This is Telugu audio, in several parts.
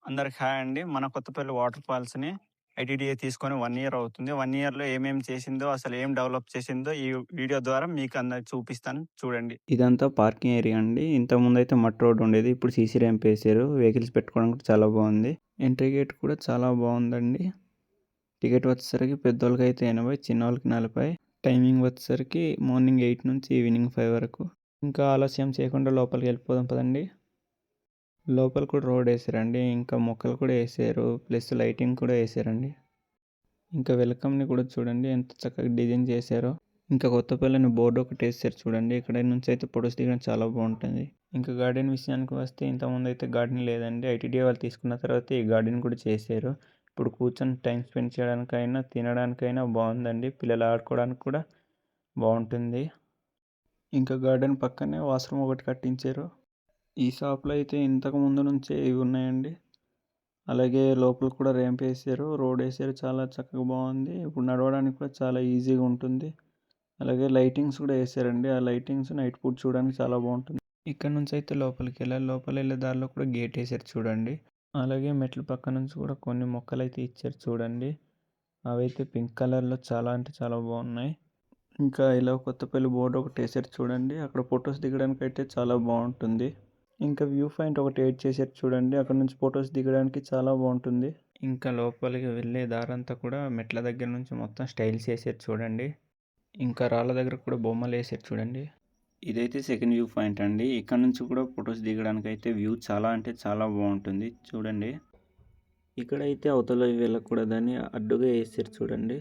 అందరికి హాయ్ అండి. మన కొత్తపల్లి వాటర్ ఫాల్స్‌ని ఐటీడీఏ తీసుకొని 1 ఇయర్ అవుతుంది. 1 ఇయర్‌లో ఏమేమి చేసిందో, అసలు ఏం డెవలప్ చేసిందో ఈ వీడియో ద్వారా మీకు అందరికి చూపిస్తాను చూడండి. ఇదంతా పార్కింగ్ ఏరియా అండి. ఇంతకుముందయితే మట్టి రోడ్ ఉండేది. ఇప్పుడు సీసీ ర్యాంప్ ఏసారు. వెహికల్స్ పెట్టుకోవడానికి కూడా చాలా బాగుంది. ఎంట్రీ గేట్ కూడా చాలా బాగుందండి. టికెట్ వచ్చేసరికి పెద్దోళ్ళకైతే 80, చిన్నోళ్ళకి 40. టైమింగ్ వచ్చేసరికి మార్నింగ్ 8 నుంచి ఈవినింగ్ 5 వరకు. ఇంకా ఆలస్యం చేయకుండా లోపలికి వెళ్ళిపోదాం పదండి. లోపల కూడా రోడ్ వేసారండి. ఇంకా మొక్కలు కూడా వేసారు. ప్లస్ లైటింగ్ కూడా వేసారండి. ఇంకా వెల్కమ్ని కూడా చూడండి ఎంత చక్కగా డిజైన్ చేశారో. ఇంకా కొత్తపల్లిని బోర్డు ఒకటి వేసారు చూడండి. ఇక్కడ నుంచి అయితే ఫొటోస్ దిగడం చాలా బాగుంటుంది. ఇంకా గార్డెన్ విషయానికి వస్తే ఇంతకుముందు అయితే గార్డెన్ లేదండి. ఐటీడీ వాళ్ళు తీసుకున్న తర్వాత ఈ గార్డెన్ కూడా చేశారు. ఇప్పుడు కూర్చొని టైం స్పెండ్ చేయడానికైనా తినడానికైనా బాగుందండి. పిల్లలు ఆడుకోవడానికి కూడా బాగుంటుంది. ఇంకా గార్డెన్ పక్కనే వాష్రూమ్ ఒకటి కట్టించారు. ఈ షాప్లో అయితే ఇంతకు ముందు నుంచే ఇవి ఉన్నాయండి. అలాగే లోపల కూడా ర్యాంప్ వేసారు, రోడ్ వేసారు, చాలా చక్కగా బాగుంది. ఇప్పుడు నడవడానికి కూడా చాలా ఈజీగా ఉంటుంది. అలాగే లైటింగ్స్ కూడా వేసారండి. ఆ లైటింగ్స్ నైట్ పూట చూడడానికి చాలా బాగుంటుంది. ఇక్కడ నుంచి అయితే లోపలికి వెళ్ళాలి. లోపల వెళ్ళే దారిలో కూడా గేట్ వేసారు చూడండి. అలాగే మెట్ల పక్క నుంచి కూడా కొన్ని మొక్కలు అయితే ఇచ్చారు చూడండి. అవైతే పింక్ కలర్లో చాలా అంటే చాలా బాగున్నాయి. ఇంకా ఇలా కొత్తపల్లి బోర్డు ఒకటి వేసారు చూడండి. అక్కడ ఫొటోస్ దిగడానికి అయితే చాలా బాగుంటుంది. ఇంకా వ్యూ పాయింట్ ఒకటి యాడ్ చేశారు చూడండి. అక్కడ నుంచి ఫొటోస్ దిగడానికి చాలా బాగుంటుంది. ఇంకా లోపలికి వెళ్ళే దారంతా కూడా మెట్ల దగ్గర నుంచి మొత్తం స్టైల్స్ వేసారు చూడండి. ఇంకా రాళ్ళ దగ్గర కూడా బొమ్మలు వేసారు చూడండి. ఇదైతే సెకండ్ వ్యూ పాయింట్ అండి. ఇక్కడ నుంచి కూడా ఫొటోస్ దిగడానికి అయితే వ్యూ చాలా అంటే చాలా బాగుంటుంది చూడండి. ఇక్కడైతే అవతల వెళ్ళకూడదని అడ్డుగా వేసారు చూడండి.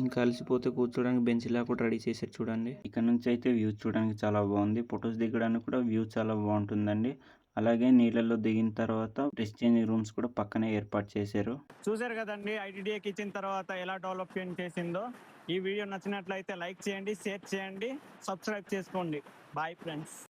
ఇంకా అలసిపోతే కూర్చోడానికి బెంచ్ లా కూడా రెడీ చేశారు చూడండి. ఇక్కడ నుంచి అయితే వ్యూ చూడడానికి చాలా బాగుంది. ఫొటోస్ దిగడానికి కూడా వ్యూ చాలా బాగుంటుందండి. అలాగే నీళ్ళల్లో దిగిన తర్వాత డ్రెస్ చేంజింగ్ రూమ్స్ కూడా పక్కనే ఏర్పాటు చేశారు. చూసారు కదండి ఐటీడీఏకి ఇచ్చిన తర్వాత ఎలా డెవలప్మెంట్ చేసిందో. ఈ వీడియో నచ్చినట్లయితే లైక్ చేయండి, షేర్ చేయండి, సబ్స్క్రైబ్ చేసుకోండి. Bye friends.